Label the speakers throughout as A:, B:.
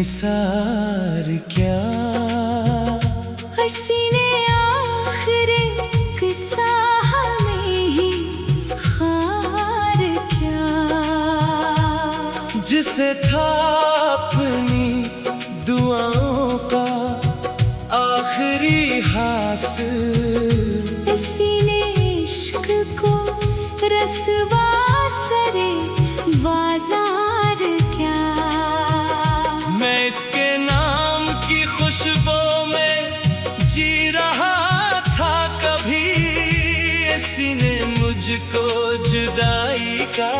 A: निसार क्या,
B: हसी ने आखिरी किस्सा हमें ही खार क्या,
A: जिसे था अपनी दुआओं का आखिरी हासिल,
B: इसी ने इश्क को रसवा सरे बाजार क्या।
A: मैं इसके नाम की खुशबू में जी रहा था कभी, इसी ने मुझको जुदाई का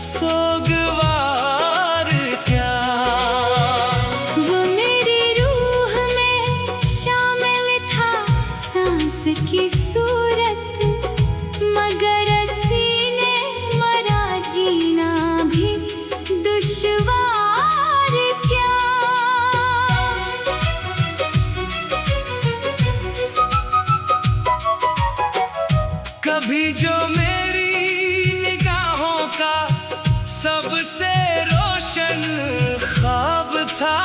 A: सोगवार क्या।
B: वो मेरी रूह में शामिल था सांस की सूरत, मगर इसी ने मरा जीना भी दुश्वार क्या।
A: कभी जो मेरी निगाहों का सबसे रोशन ख्वाब था,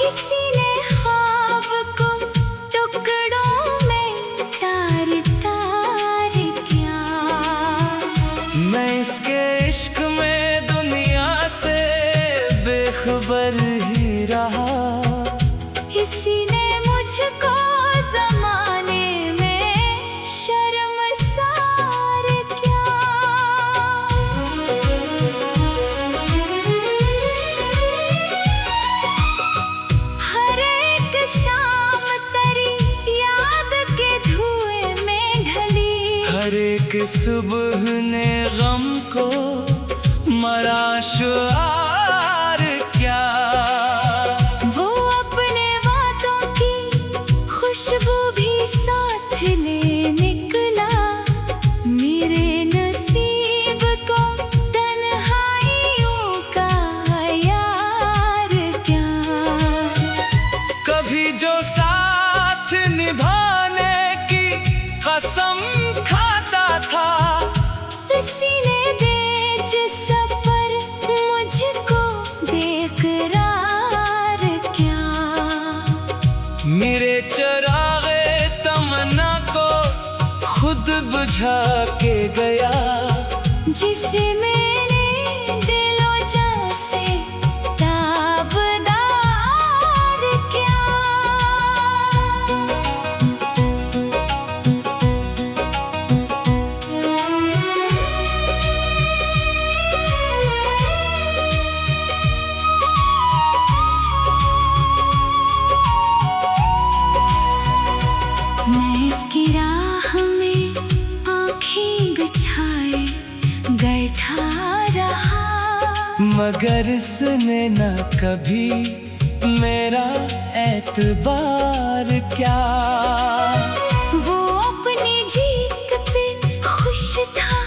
B: इसी ने ख्वाब को टुकड़ों में तार तार क्या।
A: मैं इसके इश्क में दुनिया से बेखबर ही रहा,
B: इसी ने मुझको ज़माने में शर्मसार क्या। हर एक शाम तेरी याद के धुएं में ढली,
A: हर एक सुबह ने गम को मरा शुआर क्या।
B: वो अपने वादों की खुशबू भी साथ ले निकला, मेरे नसीब को तन्हाइयों का यार क्या।
A: कभी जो साथ निभाने की कसम खाता था,
B: इसी ने बेच सफर मुझको बेकरार क्या।
A: मेरे चरागे तमन्ना को खुद बुझा के गया,
B: जिसे मैंने दिलो जान से ताबदार क्या। मैं इसकी राह में आँखें बिछाए बैठा रहा,
A: मगर इसने न कभी मेरा एतबार क्या।
B: वो अपनी जीत पे खुश था,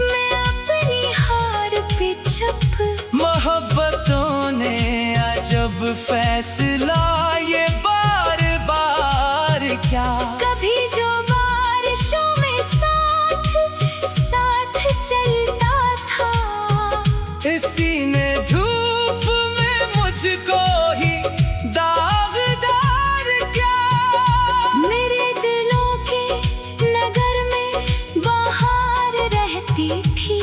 B: मैं अपनी हार पे चुप।
A: मोहब्बतों ने अजब फैसला ये बार बार क्या।
B: कभी जो बारिशों में साथ साथ चलता था,
A: इसी ने धूप में मुझको ही दागदार क्या।
B: मेरे दिलों के नगर में बाहर रहती थी,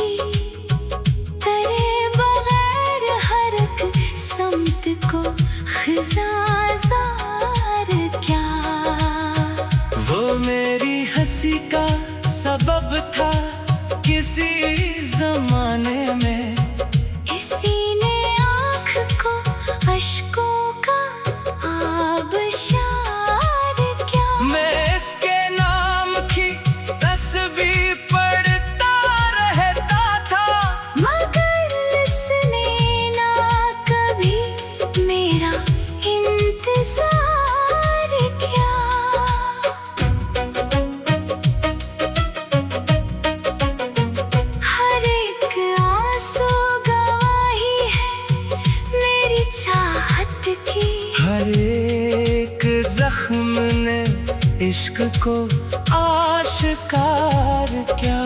B: तेरे बगैर हर एक समत को खिज़ाज़ार क्या।
A: वो मेरी हंसी का सबब था किसी जमाने में,
B: इसी ने आँख को अश्कों का आबशार क्या।
A: मैं इसके नाम की तस्बीह पढ़ता रहता था,
B: मगर इसने ना कभी मेरा इंतजार किया। हर एक आंसू गवाही है मेरी चाहत की,
A: हर एक जख्म ने इश्क को आशिकार क्या।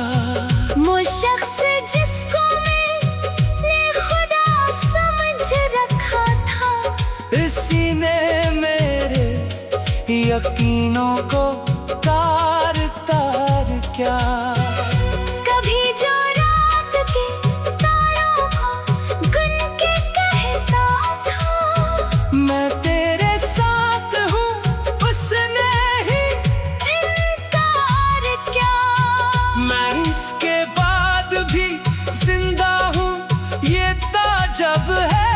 B: वो शख्स जिसको मैंने खुदा समझ रखा था,
A: यकीनों को तार तार क्या।
B: कभी जो रात के तारों को गुन के कहता था,
A: मैं तेरे साथ हूँ उसने ही
B: इनकार क्या।
A: मैं इसके बाद भी जिंदा हूँ, ये ताजब है।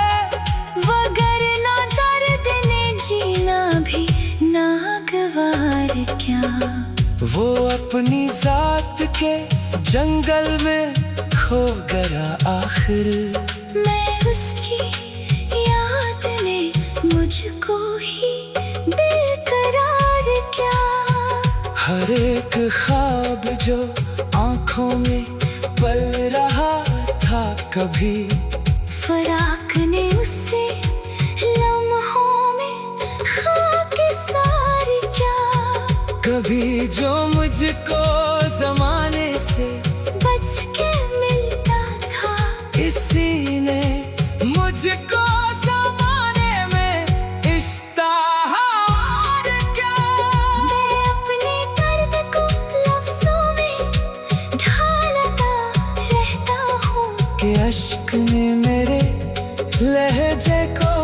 B: वगरना दर्द ने जीना भी नागवार क्या।
A: वो अपनी जात के जंगल में खो गया आखिर।
B: मैं उसकी याद ने मुझको ही बेकरार क्या।
A: हर एक ख्वाब जो आंखों में पल रहा था कभी,
B: फराक ने उससे लम्हों में खाकिसार क्या।
A: कभी जो मुझको जमाने से
B: बच के मिलता था,
A: किसी ने मुझको जमाने में इश्ताहार क्या।
B: मैं अपने दर्द को लफ्जों में ढालता रहता हूँ,
A: कि अश्क ने मेरे लहजे को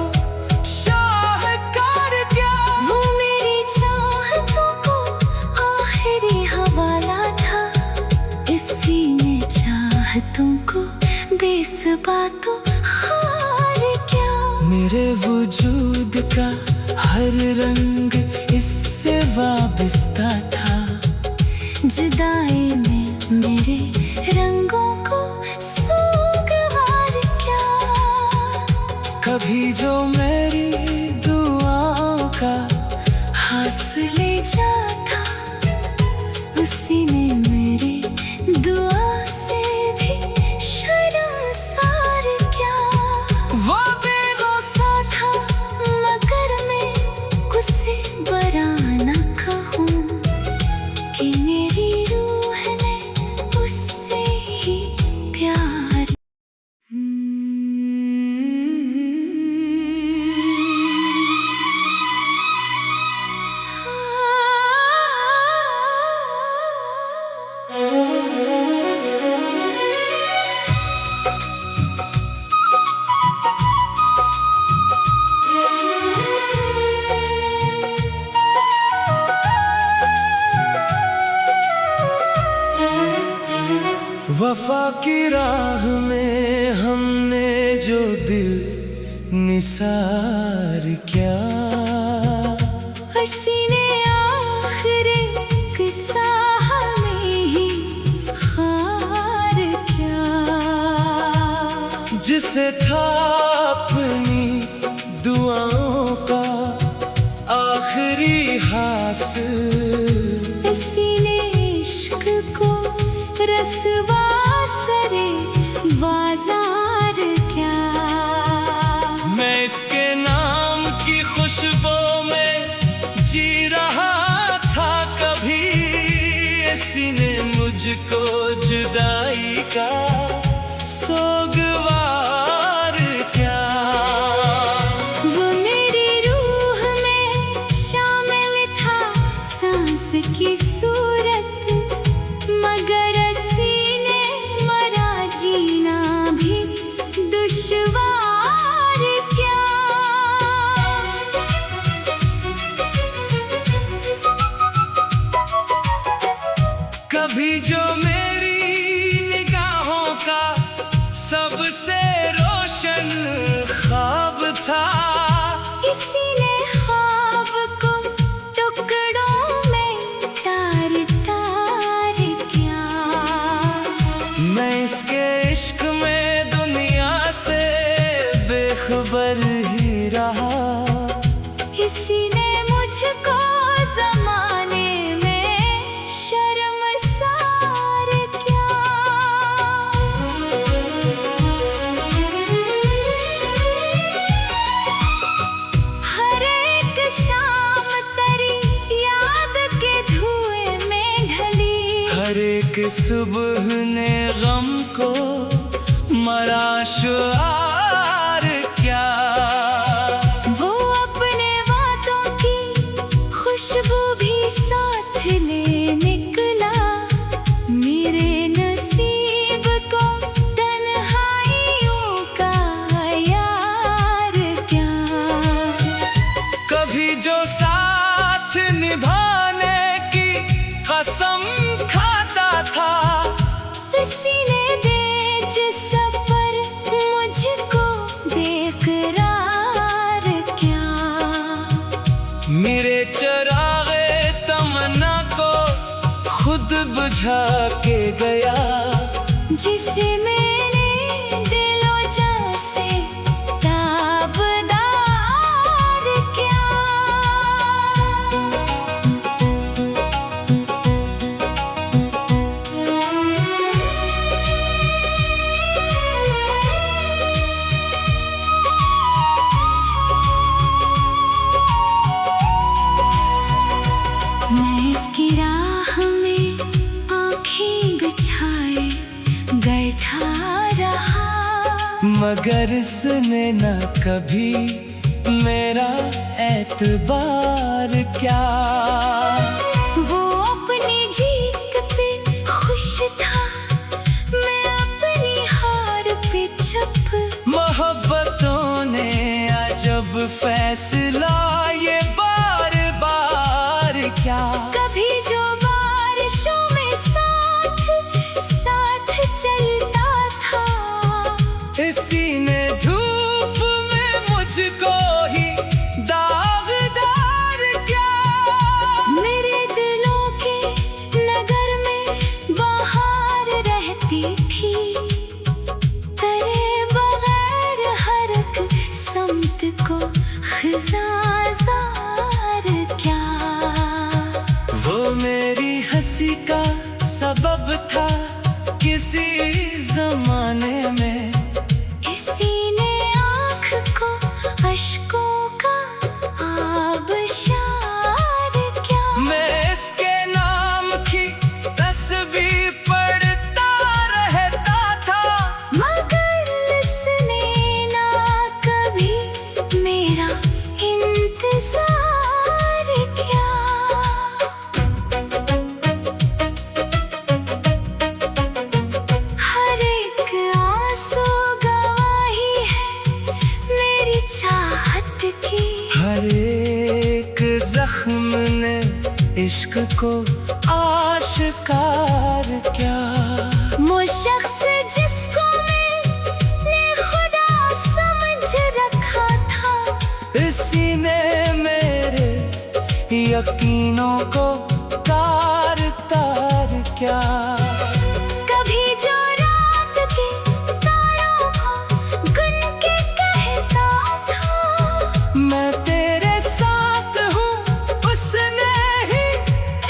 A: शाहकार क्या।
B: वो मेरी चाहतों को आखिरी हवाला था, इसी ने चाहतों को बेसबातों खार क्या।
A: मेरे वजूद का हर रंग इससे वाबस्ता था,
B: जुदाई में मेरे रंगों को सोगवार क्या।
A: कभी जो मेरी दुआओं का हासिले जाता, उसी ने मेरी दुआ से भी शर्मसार क्या। वो
B: बेगौसा था मगर मैं उसे बराना कहूँ, कि मेरी रूह ने उससे ही प्यार।
A: वफा की राह में हमने जो दिल निसार क्या।
B: उसी ने आखिरी किस्सा हमें ही खार क्या।
A: जिसे था अपनी दुआओं का आखिरी हासिल,
B: इसी ने इश्क को रसवा सरे बाजार क्या।
A: मैं इसके नाम की खुशबू में जी रहा था कभी, इसी ने मुझको जुदाई का सोगवार क्या।
B: वो मेरी रूह में शामिल था सांस की सूरत, मगर सीने मरा जीना भी दुश्वार क्या।
A: कभी जो मेरी निगाहों का सबसे रोशन ख्वाब था,
B: इसी ने ख्वाब को टुकड़ों में तार तार क्या।
A: मैं इसके इश्क में दुनिया से बेखबर ही रहा,
B: इसी ने मुझको जमाने में शर्मसार क्या। हर एक शाम तेरी याद के धुएं में ढली,
A: हर एक सुबह ने गम को मरा शुआर क्या।
B: वो अपने वादों की खुशबू
A: बुझा के गया,
B: जिसे मैंने दिलो जान से ताबदार क्या। मैं इसकी राह में आँखें बिछाए बैठा रहा,
A: मगर इसने न कभी मेरा एतबार क्या।
B: वो अपनी जीत पे खुश था, मैं अपनी हार पे चुप।
A: मोहब्बतों ने अजब फैसला ये बार बार क्या।
B: कभी जो बारिशों में साथ साथ चलता था,
A: इसी ने धूप में मुझको ही दागदार क्या।
B: मेरे दिलों के नगर में बाहर रहती थी, तेरे बगैर हर एक समत को खिज़ाज़ार क्या।
A: वो मेरी हंसी का सबब था किसी जमाने में,
B: इसी ने आँख को अश्कों का आबशार क्या।
A: मैं इसके नाम की तस्बीह पढ़ता रहता था,
B: मगर इसने ना कभी मेरा इंतजार किया। हर एक आंसू गवाही है मेरी चाहत की,
A: हर एक जख्म ने इश्क को आशिकार क्या।
B: वो शख्स जिसको मैंने खुदा समझ रखा था,
A: इसी ने मेरे यकीनों को तार तार क्या।
B: कभी जो रात के तारों को गुन के कहता था,
A: मैं तेरे साथ हूँ उसने ही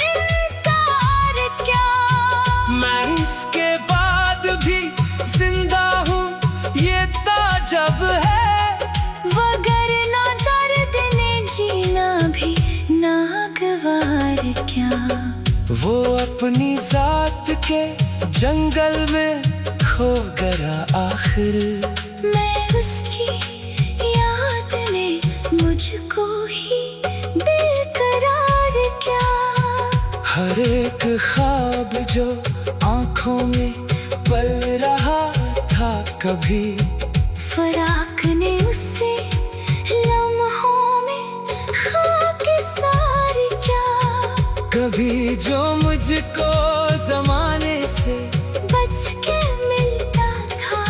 B: इनकार क्या।
A: मैं इसके बाद भी जिंदा हूँ ये ताजब है।
B: वगरना दर्द ने जीना भी नागवार क्या।
A: वो अपनी जात के जंगल में खो गया आखिर,
B: मैं उसकी याद ने मुझको ही बेकरार क्या।
A: हर एक ख्वाब जो आंखों में पल रहा था कभी,
B: फराक ने उससे लम्हों में खाकिसार क्या।
A: कभी जो मुझको जमाने से
B: बच के मिलता था,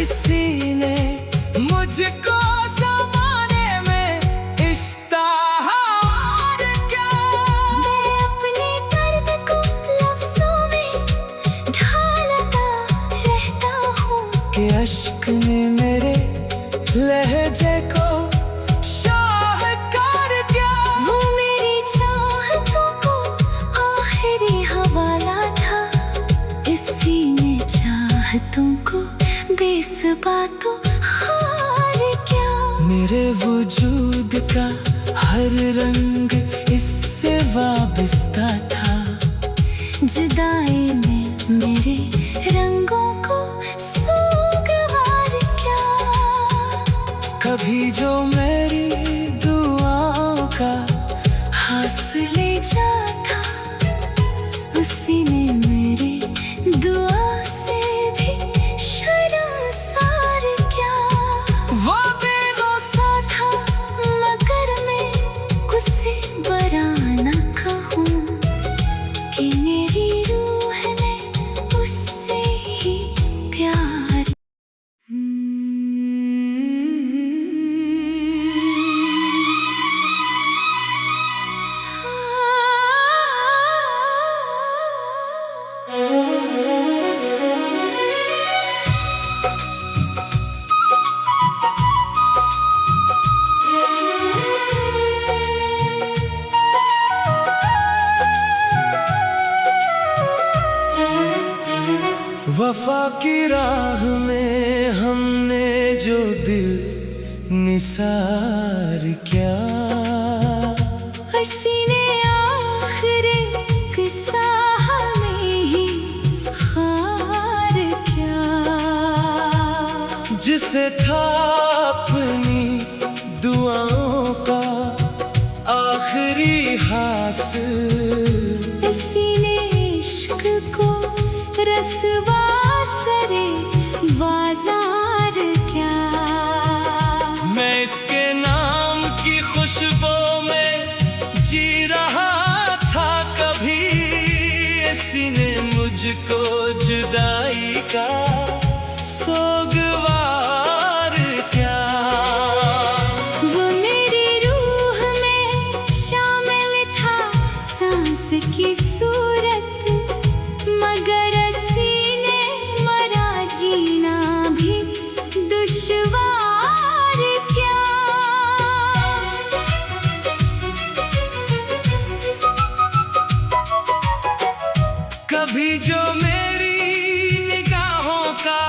A: इसी ने मुझको जमाने में इश्ताहार क्या।
B: मैं अपने दर्द को लफ्जों में ढालता रहता हूँ,
A: कि अश्क ने मेरे लहजे को शाहकार क्या।
B: वो मेरी चाहतों को आखिरी हवाला था, इसी ने चाहतों को बेसबातों खार क्या।
A: मेरे वजूद का हर रंग इससे वाबस्ता था,
B: जुदाई में मेरे रंगों को सोगवार क्या।
A: कभी जो मेरी दुआओं का हासिले जाता, उसी ने मेरी दुआ से भी शर्मसार क्या। वो
B: बेभरोसा था मगर मैं उसे बरा न कहूँ, कि मेरी रूह ने उससे ही प्यार।
A: दिल निसार क्या।
B: हंसी ने आखिरी किस्सा हमें ही खार क्या।
A: जिसे था अपनी दुआओं का आखिरी हासिल,
B: इसी ने इश्क को रसवा सरे बाजार क्या।
A: मैं इसके नाम की खुशबू में जी रहा था कभी, इसी ने मुझको जुदाई का सोगवार क्या।
B: वो मेरी रूह में शामिल था सांस की सूरत, मगर सीने मरा जीना भी दुश्वार क्या।
A: कभी जो मेरी निगाहों का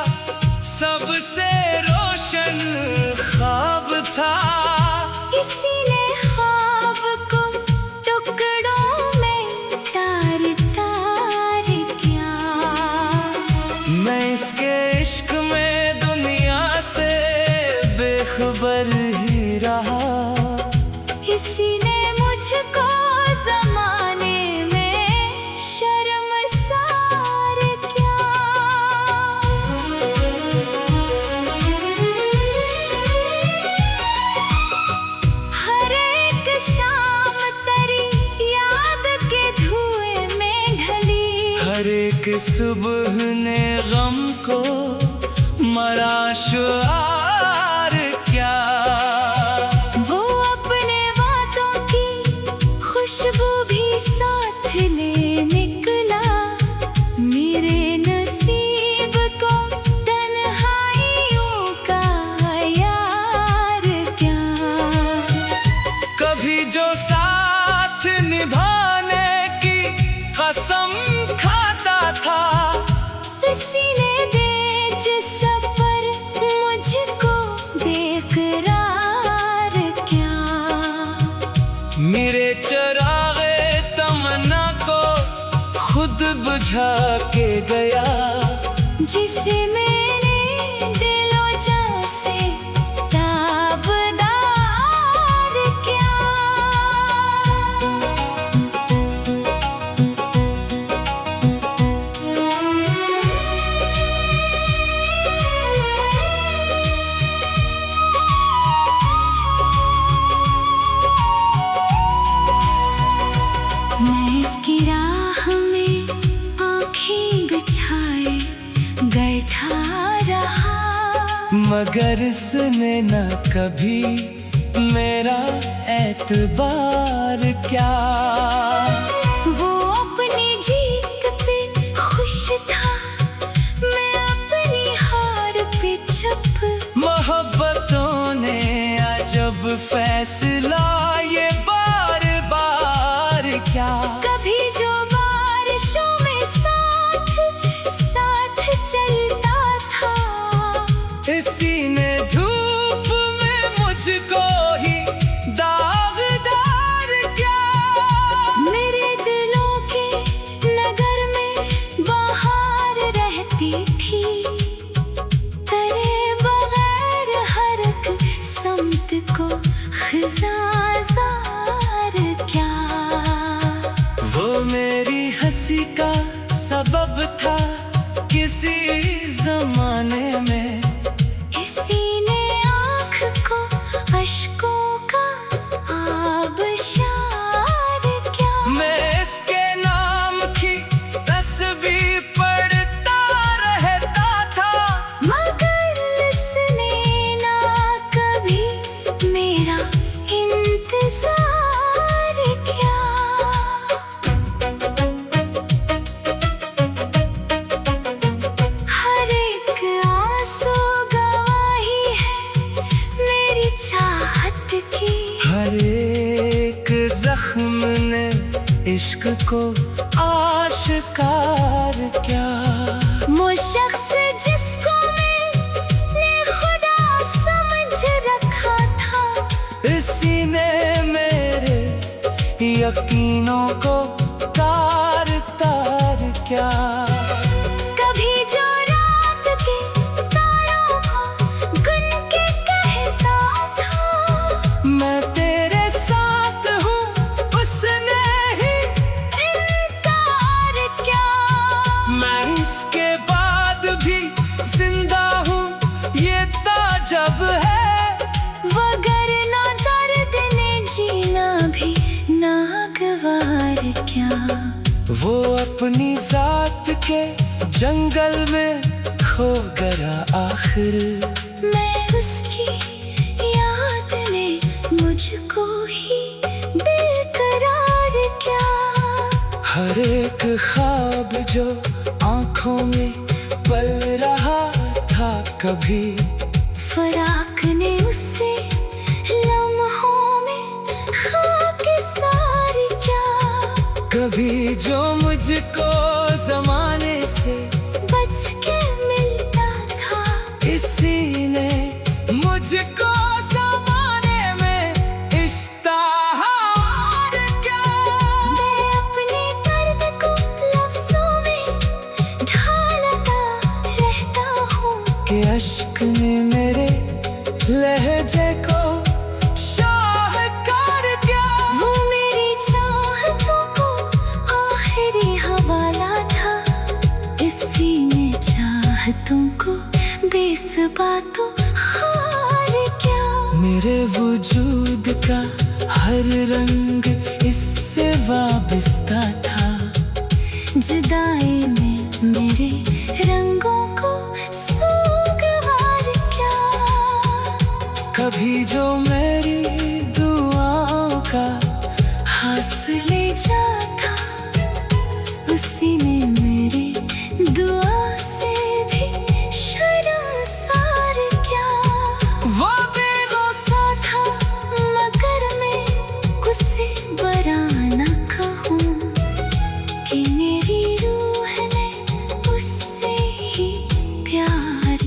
A: सबसे रोशन ख्वाब था,
B: इसी ने ख्वाब को टुकड़ों में तार तार क्या।
A: मैं इसके इश्क में दुनिया से बेखबर ही रहा,
B: इसी ने मुझको जमाने में शर्मसार क्या। हर एक शाम तेरी याद के धुएं में ढली,
A: हर एक सुबह ने गम को मरा शुआर क्या।
B: वो अपने वादों की खुशबू भी साथ ले निकला, मेरे नसीब को तन्हाइयों का यार क्या।
A: कभी जो साथ निभाने की कसम खाता था,
B: इसी ने बेच सफर मुझको बेकरार क्या।
A: मेरे चरागे तमन्ना को खुद बुझा के गया,
B: जिसे मैंने दिलो जान से ताबदार क्या। मैं इसकी राह में आँखें बिछाए बैठा रहा,
A: मगर इसने न कभी मेरा एतबार क्या।
B: वो अपनी जीत पे खुश था, मैं अपनी हार पे चुप।
A: मोहब्बतों ने अजब फैसला ये बार बार क्या।
B: कभी जो बारिशों में साथ साथ चलता था,
A: इसी ने धूप में मुझको ही दागदार क्या।
B: मेरे दिलों के नगर में बाहर रहती थी, तेरे बगैर हर एक समत को खिज़ाज़ार क्या।
A: वो मेरी हंसी का सबब था किसी जमाने में,
B: इसी ने आँख को अश्कों का आबशार क्या।
A: मैं इसके नाम की तस्बीह पढ़ता रहता था,
B: मगर इसने ना कभी मेरा इंतजार क्या। हर एक आंसू गवाही है मेरी चाहत की,
A: हर एक जख्म ने इश्क को आशिकार क्या।
B: वो शख्स जिसको मैंने खुदा समझ
A: यकीनों को तार तार क्या।
B: कभी जो रात के तारों को गुन के कहता था,
A: मैं तेरे साथ हूँ उसने ही
B: इनकार क्या।
A: मैं इसके बाद भी जिंदा हूँ ये ताजब है।
B: वगरना दर्द ने जीना भी नागवार क्या।
A: वो अपनी जात के जंगल में खो गया आखिर।
B: मैं उसकी याद ने मुझको ही बेकरार क्या।
A: हर एक ख्वाब जो आंखों में पल रहा था कभी,
B: फराक ने उससे लम्हों में खाकिसार क्या।
A: कभी जो मुझको जमाने से
B: बच के मिलता था,
A: इसी ने मुझको जमाने में इश्ताहार क्या।
B: मैं अपने दर्द को लफ्जों में ढालता रहता हूँ
A: कि अश्क ने मेरे लहजे को शाहकार क्या।
B: वो मेरी चाहतों को आखिरी हवाला था, इसी ने चाहतों को बेसबातों हार क्या।
A: मेरे वजूद का हर रंग इससे वाबस्ता था,
B: जुदाई में मेरे रंगों को सोगवार क्या।
A: कभी जो मेरी दुआओं का हासिले जाता, उसी ने मेरी दुआ से भी शर्मसार क्या। वो
B: बेगौसा था मगर मैं उसे बराना कहूँ कि मेरी रूह ने उससे ही प्यार।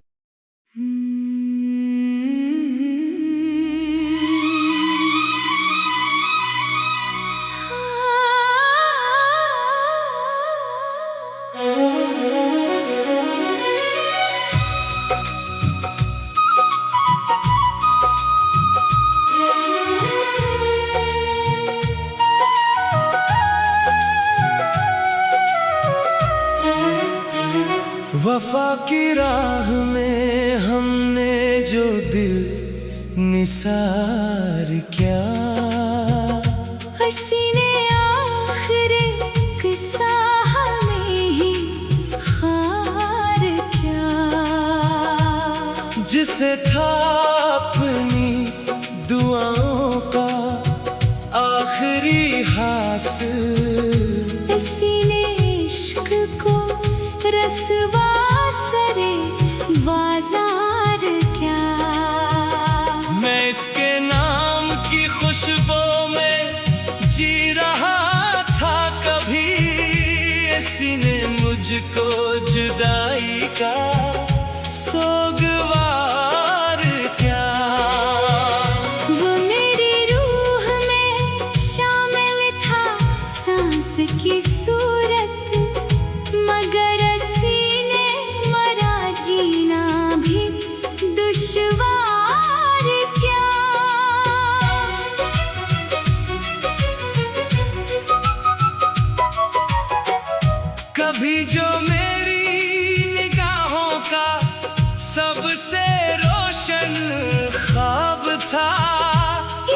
A: वफा की राह में हमने जो दिल निसार क्या।
B: हसी ने आखिर किस्सा हमें ही खार क्या।
A: जिसे था अपनी दुआओं का आखिरी हासिल,
B: इसी ने इश्क को रसवा सरे बाजार क्या।
A: मैं इसके नाम की खुशबू में जी रहा था कभी, इसी ने मुझको जुदाई का सोगवार क्या।
B: वो मेरी रूह में शामिल था सांस की सूरत, मगर सीने मरा जीना भी दुश्वार क्या।
A: कभी जो मेरी निगाहों का सबसे रोशन ख्वाब था,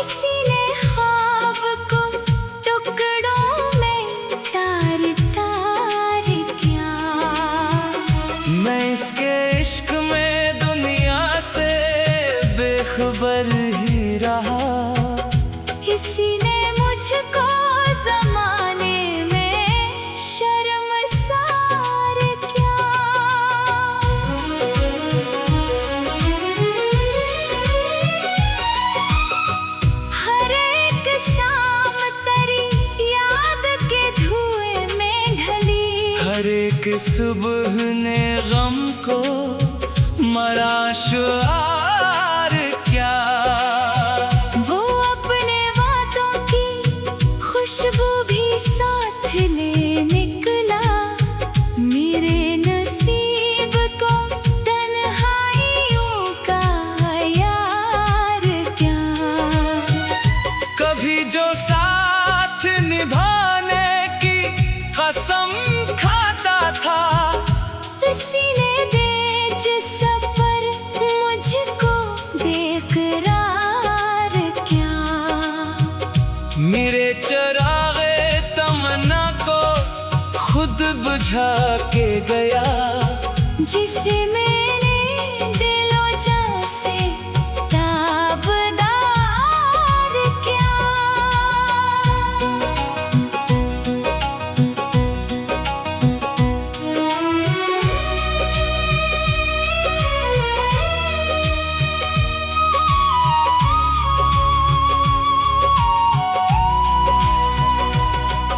B: इसी ने ख्वाब को टुकड़ों में तार तार किया।
A: मैं इसके इश्क में दुनिया से बेखबर ही रहा,
B: इसी ने मुझको जमाने में शर्मसार किया। हर एक शाम तेरी याद के धुएं में ढली,
A: हर एक सुबह ने गम को मरा शुआर क्या।
B: वो अपने वादों की खुशबू
A: बुझा के गया,
B: जिसे मैंने दिलो जान से ताबदार क्या।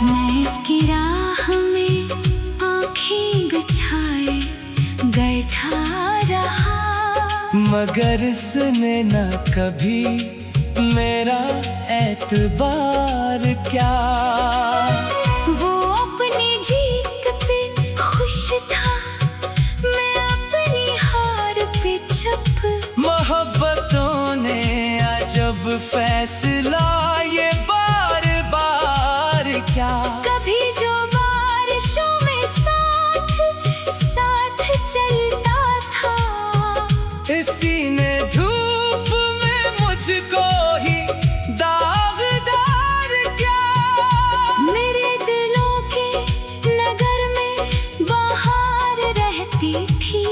B: मैं इसकी राह में आँखें बिछाए बैठा रहा,
A: मगर इसने न कभी मेरा एतबार क्या।
B: वो अपनी जीत पे खुश था, मैं अपनी हार पे चुप।
A: मोहब्बतों ने अजब फैसला ये बार बार क्या।
B: कभी जो बारिशों में साथ साथ चलता था,
A: इसी ने धूप में मुझको ही दागदार क्या।
B: मेरे दिलों के नगर में बाहर रहती थी,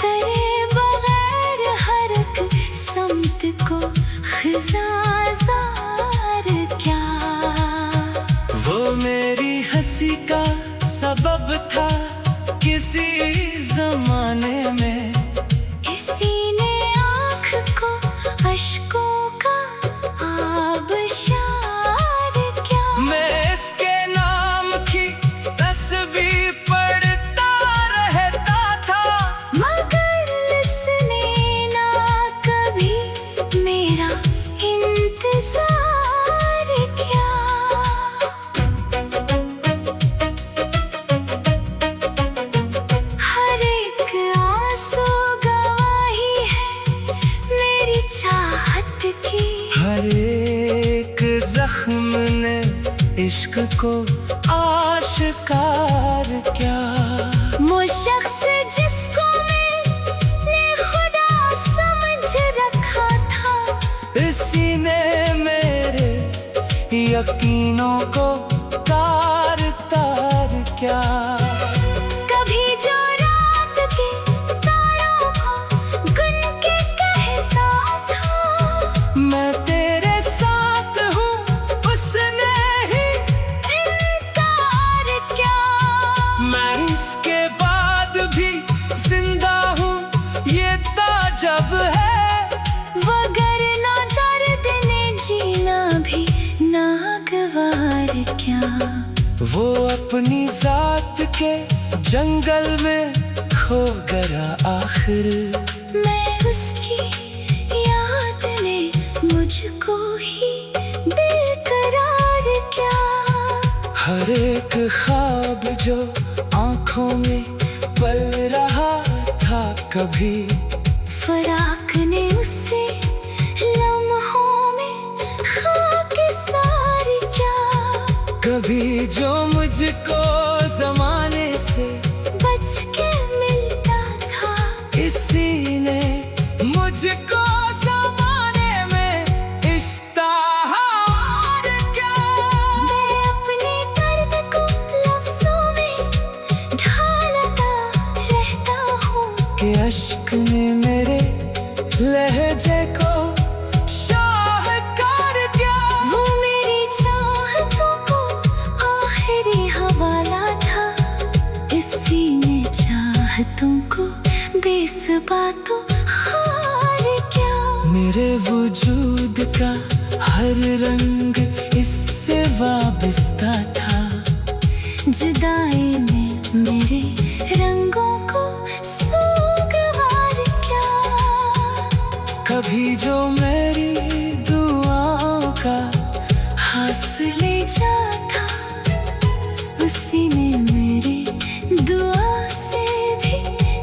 B: तेरे बगैर हर एक समत को खिज़ाज़ार क्या।
A: वो मेरी हंसी का सबब था किसी जमाने में,
B: इसी ने आँख को अश्कों का आबशार क्या।
A: मैं इसके नाम की तस्बीह पढ़ता रहता था,
B: मगर इसने ना कभी मेरा इंतजार किया। हर एक आंसू गवाही है मेरी चाहत की,
A: हर एक जख्म ने इश्क को आशिकार क्या।
B: वो शख्स जिसको मैंने खुदा समझ रखा था,
A: इसी ने मेरे यकीनों को तार तार क्या।
B: कभी जो रात के तारों को गुन के कहता था,
A: मैं तेरे साथ हूँ उसने ही
B: इनकार क्या।
A: मैं इसके बाद भी जिंदा हूँ ये ताजब है।
B: वगरना दर्द ने जीना भी नागवार क्या।
A: वो अपनी जात के जंगल में खो गया आखिर,
B: मैं उसकी याद ने मुझको ही बेकरार क्या।
A: हर एक ख्वाब जो आंखों में पल रहा था कभी,
B: फराक ने उससे लम्हों में खाकिसार क्या।
A: कभी जो मुझको जमाने से
B: बच के मिलता था,
A: इसी ने मुझको जमाने में इश्ताहार क्या।
B: मैं अपने दर्द को लफ्जों में ढालता रहता हूँ,
A: कि अश्क ने मेरे लहजे को शाहकार क्या।
B: वो मेरी चाहतों को आखिरी हवाला था, इसी ने चाहतों को बेसबातो खार क्या।
A: मेरे वजूद का हर रंग इससे वाबस्ता था,
B: जुदाई में मेरे रंगों को सोगवार क्या।
A: कभी जो मेरी दुआओं का हासिले जाता, उसी ने मेरी दुआ से भी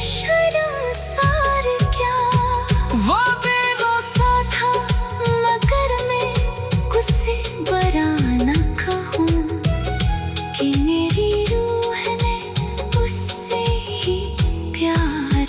A: शर्मसार क्या। वो
B: बेवफा था मगर मैं उसे बरा न कहूँ, कि मेरी रूह ने उससे ही प्यार।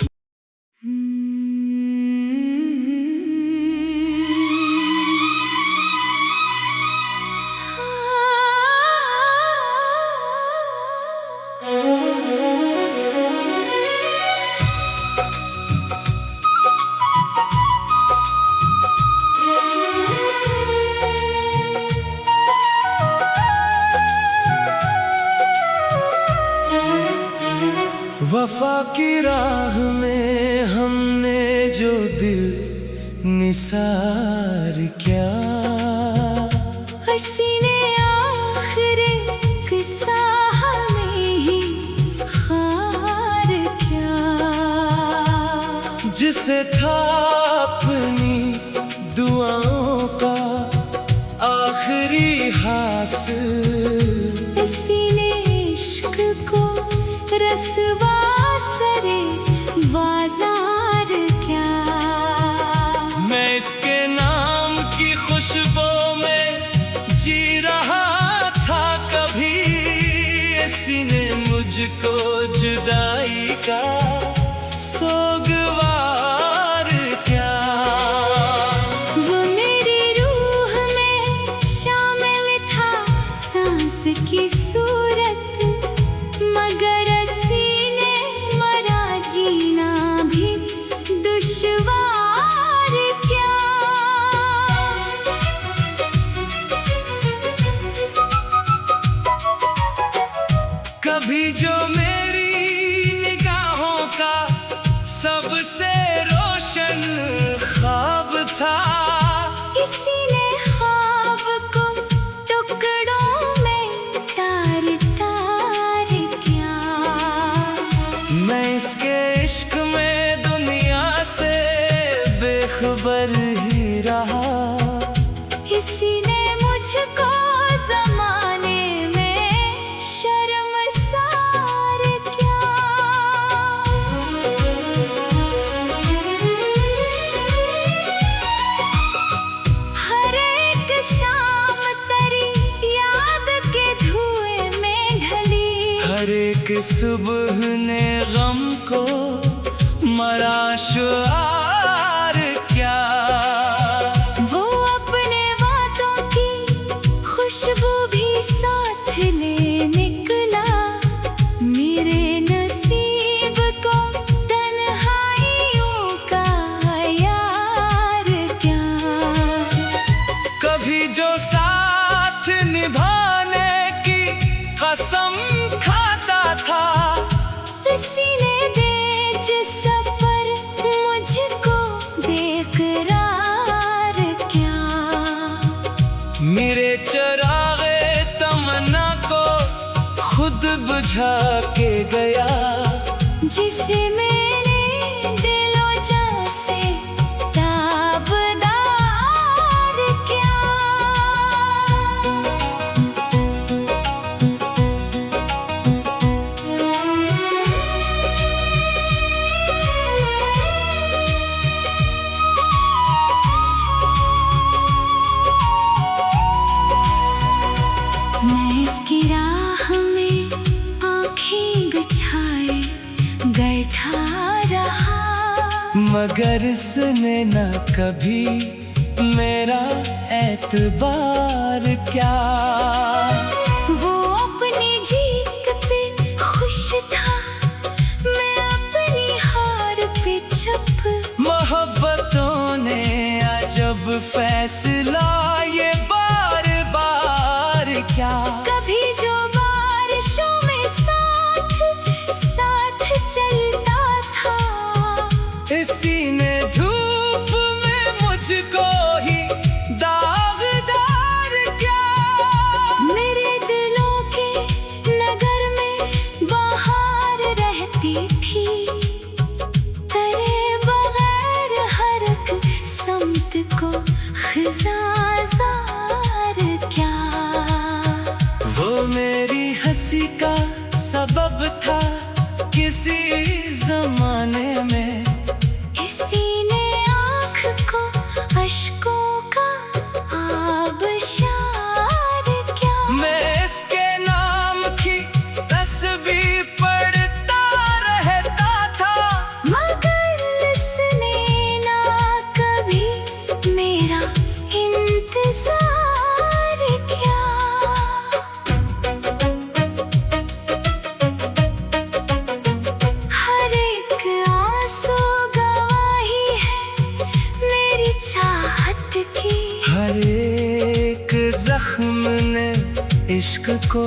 A: जो दिल निसार क्या।
B: हंसी ने आखिरी किस्सा हमें ही खार क्या।
A: जिसे था अपनी दुआओं का आखिरी हासिल,
B: इसी ने इश्क को रसवा सरे बाजार क्या।
A: मैं इसके नाम की खुशबू में जी रहा था कभी, इसी ने मुझको जुदाई का सोगवार क्या।
B: वो मेरी रूह में शामिल था सांस की सूरत, मगर सीने मरा जीना भी दुश्वार क्या।
A: कभी जो मेरी निगाहों का सबसे रोशन ख्वाब था,
B: इसी ने ख्वाब को टुकड़ों में तार तार क्या।
A: मैं इसके इश्क में दुनिया से बेखबर ही रहा,
B: इसी ने मुझको ज़माने में शर्मसार क्या। हर एक शाम तेरी याद के धुएं में ढली,
A: हर एक सुबह ने गम को मरा शुआर क्या।
B: वो अपने वादों की खुशबू भी साथ ले निकला, मेरे नसीब को तन्हाइयों का यार क्या।
A: कभी जो साथ निभाने की कसम खाता था,
B: इसी ने बेच सफर मुझको बेकरार क्या।
A: मेरे चरागे तमन्ना को खुद बुझा के गया,
B: जिसे मैंने दिलो जान से ताबदार क्या। मैं इसकी राह में आँखें बिछाए बैठा रहा,
A: मगर इसने न कभी मेरा एतबार क्या।
B: वो अपनी जीत पे खुश था, मैं अपनी हार पे चुप।
A: मोहब्बतों ने अजब फैसला ये बार बार क्या।
B: कभी जो बारिशों में साथ साथ चलता था,
A: इसी ने धूप में मुझको ही दागदार क्या।
B: मेरे दिलों के नगर में बाहर रहती थी, तेरे बगैर हर एक समत को खिज़ाज़ार क्या।
A: वो मेरी हंसी का सबब था किसी जमाने में,
B: इसी ने आँख को अश्कों का आबशार क्या।
A: मैं इसके नाम की तस्बीह पढ़ता रहता था,
B: मगर इसने ना कभी मेरा इंतजार किया। हर एक आंसू गवाही है मेरी चाहत की,
A: हर एक जख्म ने इश्क को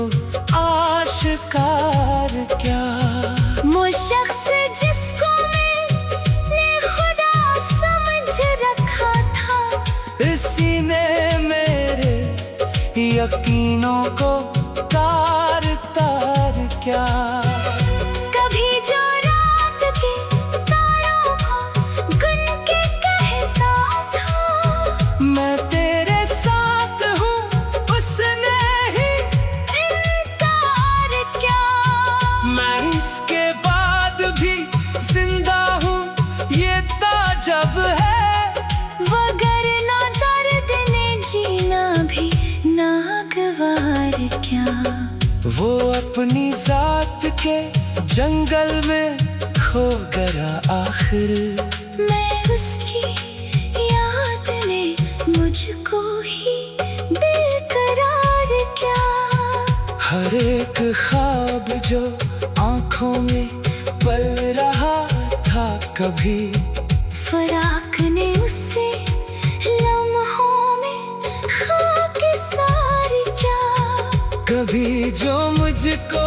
A: आशिकार क्या।
B: वो शख्स जिसको मैंने खुदा
A: यकीनों को तार तार क्या।
B: कभी जो रात के तारों को गुन के कहता था,
A: मैं तेरे साथ हूँ उसने ही
B: इनकार क्या।
A: मैं इसके बाद भी जिंदा हूँ, ये ताजब है।
B: वगरना दर्द ने जीना भी नागवार क्या।
A: वो अपनी जात के जंगल में खो गया आखिर।
B: मैं उसकी याद ने मुझको ही बेकरार क्या।
A: हर एक ख्वाब जो आंखों में पल रहा था कभी,
B: फराक ने उससे लम्हों में खाकिसार क्या।
A: कभी जो मुझको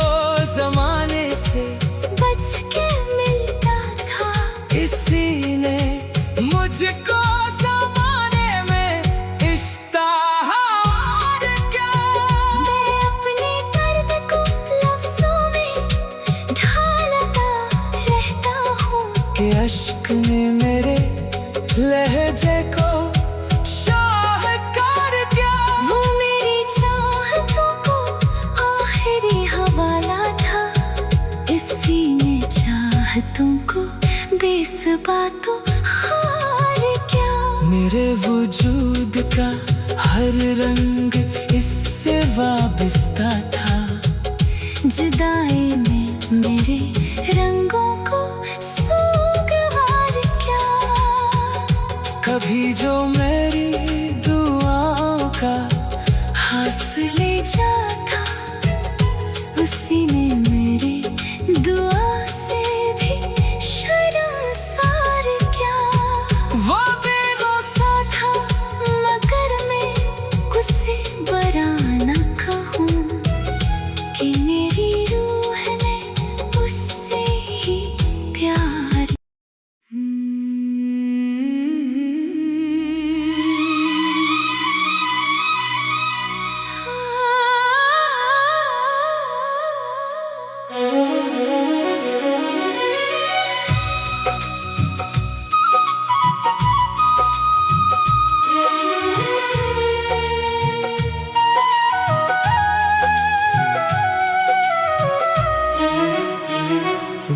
A: जमाने से
B: बच के मिलता था,
A: इसी ने मुझको जमाने में इश्ताहार क्या।
B: मैं अपने दर्द को लफ्जों में ढालता रहता हूँ
A: कि अश्क ने मेरे लहजे को शाहकार किया।
B: वो मेरी चाहतों को आखिरी हवाला था, इसी ने चाहतों को बेसबातों हार क्या।
A: मेरे वजूद का हर रंग इससे वाबस्ता था,
B: जुदाई में मेरे रंगों को सोगवार क्या।
A: कभी जो मेरी दुआओं का हासिले जा था, उसी ने मेरी दुआ से भी शर्मसार क्या। वो
B: बेगौसा था मगर मैं उसे बरा न कहूँ कि मेरी रूह ने उससे ही प्यार।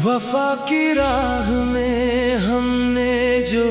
A: वफा की राह में हमने जो